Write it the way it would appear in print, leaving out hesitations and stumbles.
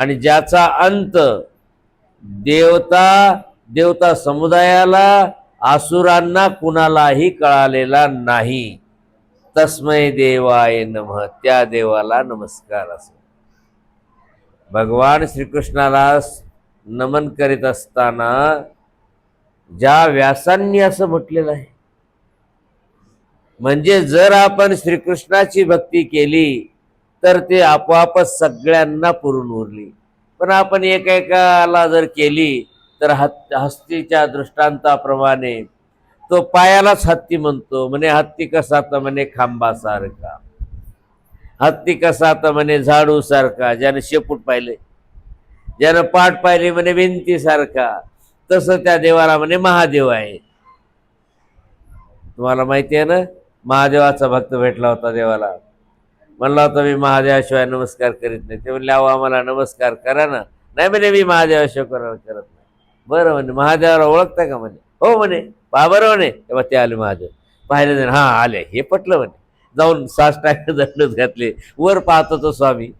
आणि ज्याचा अंत देवता समुदायाला आसुरांना कुणालाही कळालेला नाही, तस्मै देवाय नमः, त्या देवाला नमस्कार असो. भगवान श्रीकृष्णाला नमन करीत असताना ज्या व्यासांनी असं म्हटलेलं आहे, म्हणजे जर आपण श्रीकृष्णाची भक्ती केली तर ते आपोआपच सगळ्यांना पुरून उरली. पण आपण एकेकाला जर केली तर हत्तीच्या दृष्टांताप्रमाणे तो पायालाच हत्ती म्हणतो, म्हणे हत्ती कसा तर म्हणे खांबासारखा, हत्ती कसा तर म्हणे झाडू सारखा, ज्यानं शेपूट पाहिले, ज्यानं पाठ पाहिली म्हणे भिंतीसारखा, तसं त्या देवाला म्हणे महादेव आहे. तुम्हाला माहिती आहे ना, महादेवाचा भक्त भेटला होता देवाला, म्हणला होता मी महादेवाशिवाय नमस्कार करीत नाही. ते म्हणले अहो आम्हाला नमस्कार करा ना. नाही म्हणे मी महादेवाशिवाय करत नाही. बरं म्हणे महादेवाला ओळखता का म्हणे. हो म्हणे. पहा बरं म्हणे. तेव्हा ते आले महादेव, पाहिले हा आले, हे पटलं म्हणे. जाऊन साष्टांग दंडच घातले, वर पाहतो तो स्वामी,